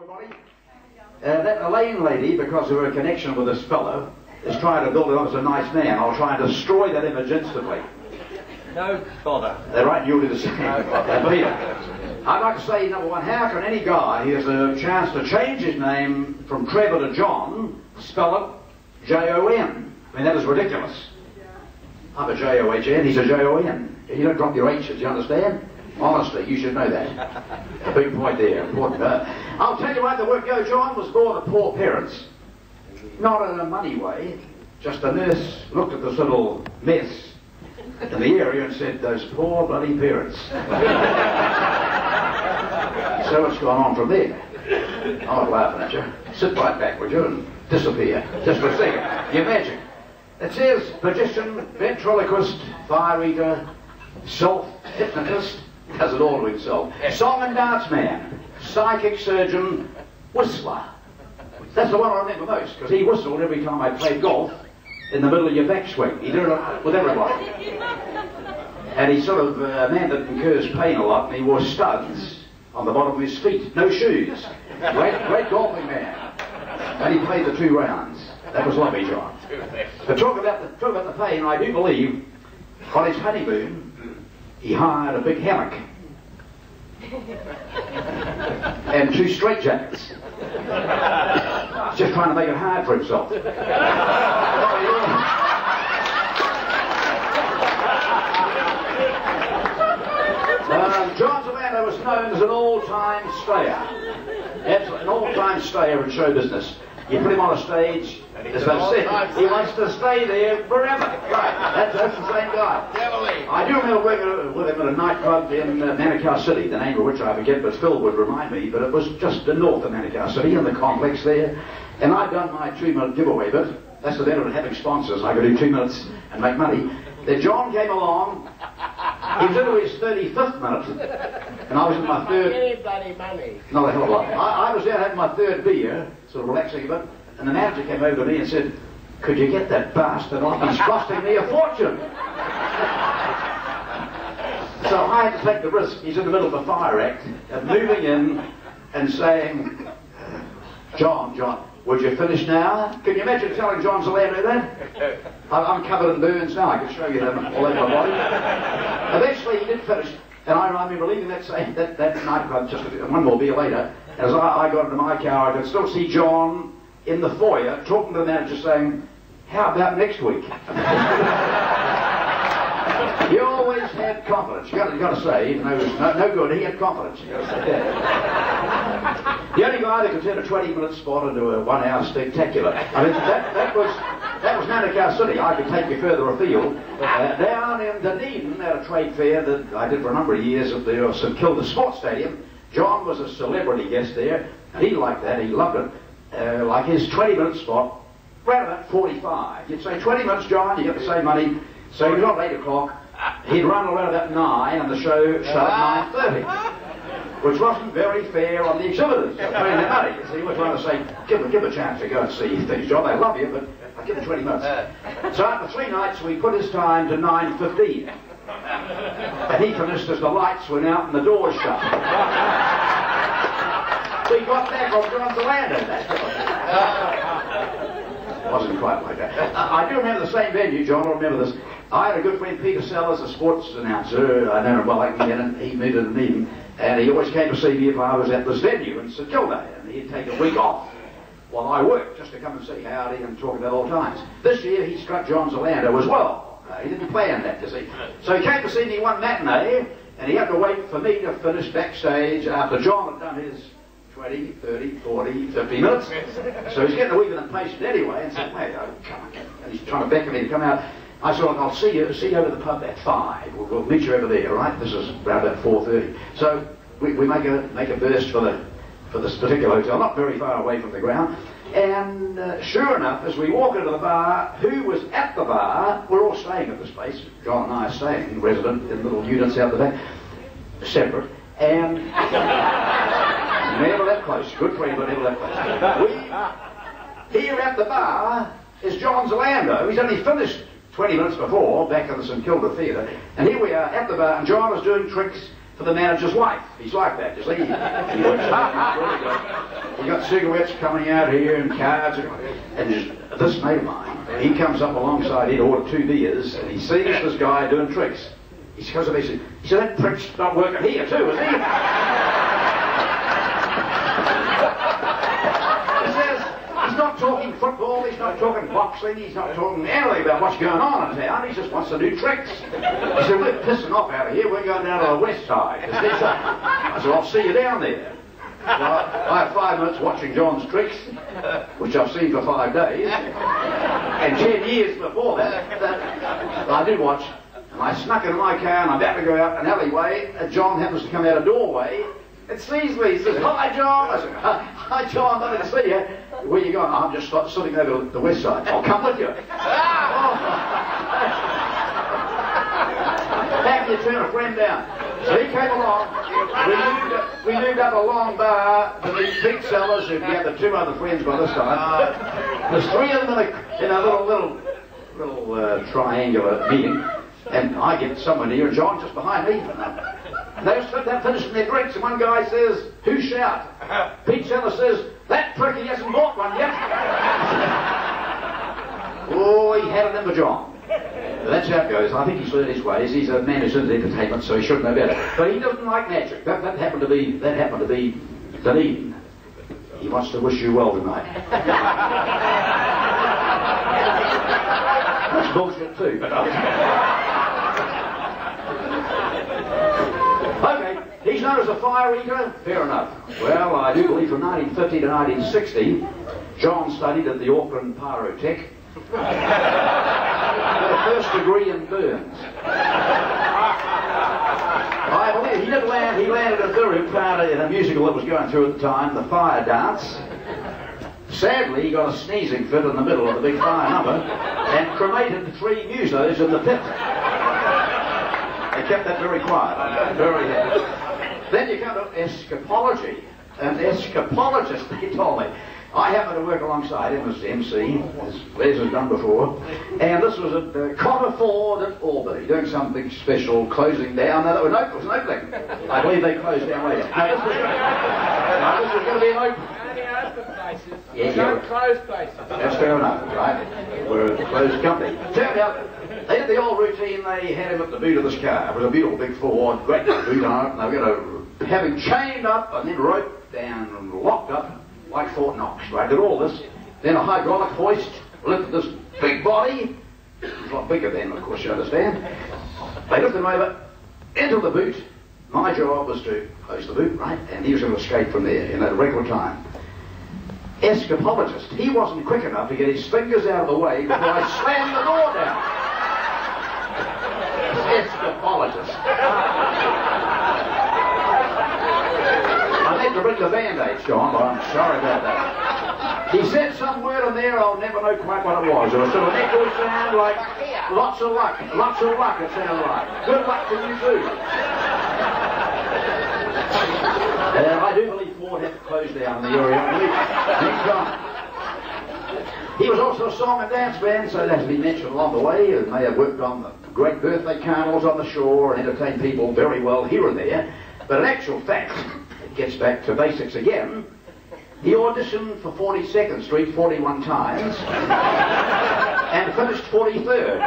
everybody. That Elaine lady, because of her connection with this fellow, is trying to build him up as a nice man. I'll try and destroy that image instantly. No bother. They're right, you'll do the same. I'd like to say, number one, how can any guy who has a chance to change his name from Trevor to John, spell it J-O-N? I mean, that is ridiculous. I'm a J-O-H-N, he's a J-O-N. You don't drop your H's, you understand? Honestly, you should know that. A big point there, important. I'll tell you right, the word go, John was born of poor parents. Not in a money way, just a nurse looked at this little mess in the area and said, those poor bloody parents. So it's gone on from there. I'm not laughing at you. Sit right back, would you, and disappear. Just for a second. You imagine. It says, magician, ventriloquist, fire eater, self-hypnotist, does it all to himself. Song and dance man, psychic surgeon, whistler. That's the one I remember most, because he whistled every time I played golf in the middle of your backswing. He did it with everybody. And he's sort of a man that incurs pain a lot, and he wore studs on the bottom of his feet, no shoes. Great golfing man. And he played the 2 rounds. That was lovely, John. But talk about the pain, I do believe, on his honeymoon, he hired a big hammock and 2 straitjackets. Just trying to make it hard for himself. John Zealando was known as an all-time stayer. Absolutely, an all-time stayer in show business. You put him on a stage, as I've said, he wants to stay there forever. Right, that's the same guy. I do remember working with him at a nightclub in Manukau City, the name of which I forget, but Phil would remind me, but it was just north of Manukau City, in the complex there. And I'd done my 2-minute giveaway bit. That's the better than having sponsors. I could do 2 minutes and make money. Then John came along. He was into his 35th minute, and I was in my 3rd. Any bloody money. Not a hell of a lot. I was there having my 3rd beer, sort of relaxing a bit, and the manager came over to me and said, could you get that bastard off? He's costing me a fortune. So I had to take the risk. He's in the middle of a fire act, of moving in and saying, John, would you finish now? Can you imagine telling John Zealando that? I'm covered in burns now. I can show you them all over my body. Eventually he did finish, and I remember leaving that nightclub just one more beer later. As I got into my car, I could still see John in the foyer talking to the manager saying, how about next week? He always had confidence. You got to say, even though it was no good, he had confidence. You got to say that. The only guy that could turn a 20-minute spot into a 1-hour spectacular. I mean, that was Manukau City. I could take you further afield. Down in Dunedin, at a trade fair that I did for a number of years at the St Kilda Sports Stadium, John was a celebrity guest there, and he liked that. He loved it. Like his 20-minute spot, around about 45. You'd say 20 minutes, John, you get the same money. So he was on 8 o'clock. He'd run around about 9, and the show started at 9:30, which wasn't very fair on the exhibitors. Paying their money. So he was trying to say, give a chance to go and see things, John. They love you, but I'll give you 20 minutes. So after 3 nights, we put his time to 9:15, and he finished as the lights went out and the doors shut. So he got back on John Zealando. It wasn't quite like that. I do remember the same venue, John. I remember this. I had a good friend, Peter Sellers, a sports announcer. I know him well, and he moved in Dunedin, and he always came to see me if I was at this venue in St Kilda, and he'd take a week off while I worked just to come and say howdy and talk about old times. This year he struck John Zealando as well. He didn't plan that, you see. So he came to see me one matinee, and he had to wait for me to finish backstage after John had done his 20, 30, 40, 50 minutes. So he's getting a wee bit impatient anyway, and said, hey, come on. And he's trying to beckon me to come out. I said, I'll see you over the pub at 5. We'll meet you over there, right? This is around about 4:30. So we make a burst for this particular hotel, not very far away from the ground. And sure enough, as we walk into the bar, who was at the bar? We're all staying at this place. John and I are staying, resident in little units out the back, separate. And never that close. Good friend, but never that close. Here at the bar is John Zealando. He's only finished 20 minutes before, back at the St Kilda Theatre, and here we are at the bar, and John is doing tricks for the manager's wife. He's like that, you see. He works hard. You got cigarettes coming out here and cards, and this mate of mine, he comes up alongside, he'd ordered 2 beers, and he sees this guy doing tricks. He goes up, he said, that trick's not working here too, is he? He says, he's not talking football, he's not talking boxing, he's not talking anything about what's going on in town, he just wants to do tricks. He said, we're pissing off out of here, we're going down to the west side. I said, I'll see you down there. So I had 5 minutes watching John's tricks, which I've seen for 5 days, and 10 years before that I did watch. And I snuck into my car and I'm about to go out an alleyway, and John happens to come out a doorway and sees me. He says, hi John. I said, hi John, nothing to see you. Where you going? I'm just sitting over the west side. I'll come with you. How can you turn a friend down? So he came along. We moved up a long bar to these big sellers who gathered 2 other friends by this time. There's 3 of them in a little triangular meeting. And I get someone here, and John just behind me. And they're finishing their drinks, and one guy says, who shout? Pete Seller says, that prick, he hasn't bought one yet. Oh, he had it in for John. That's how it goes. I think he's learned his ways. He's a man who's into entertainment, so he should know better. But he doesn't like magic. That happened to be Dunedin. He wants to wish you well tonight. That's bullshit too, but okay, he's known as a fire eater. Fair enough. Well, I do believe from 1950 to 1960, John studied at the Auckland Pyrotech. With a 1st degree in burns. I believe he landed a very part in a musical that was going through at the time, the Fire Dance. Sadly, he got a sneezing fit in the middle of the big fire number and cremated 3 musos in the pit. They kept that very quiet. Very happy. Then you come to escapology. An escapologist, they told me. I happened to work alongside him as MC, as Les has done before, and this was at Cotter Ford at Albany, doing some big special closing down. No, it was an opening. I believe they closed down later. No, this was going to be an open. Only open places. Yeah, Don't close places. That's fair enough, right? We're a closed company. Turned out, they did the old routine, they had him at the boot of this car. It was a beautiful big Ford, great boot on it, and they were going to have him chained up and then roped down and locked up like Fort Knox. Right? Did all this. Then a hydraulic hoist lifted this big body. It was a lot bigger then, of course, you understand. They lifted him over into the boot. My job was to close the boot, right? And he was going to escape from there in a record time. Escapologist. He wasn't quick enough to get his fingers out of the way before I slammed the door down. Escapologist. I had to bring the Band-Aids, John, but I'm sorry about that. He said some word in there, I'll never know quite what it was. It was sort of an echo sound like, lots of luck it sounded like. Good luck to you too. I do believe Ford had to close down in the area. He was also a song and dance band, so that has been mentioned along the way. He may have worked on the great birthday carnivals on the shore and entertained people very well here and there. But in actual fact, it gets back to basics again. He auditioned for 42nd Street 41 times and finished 43rd.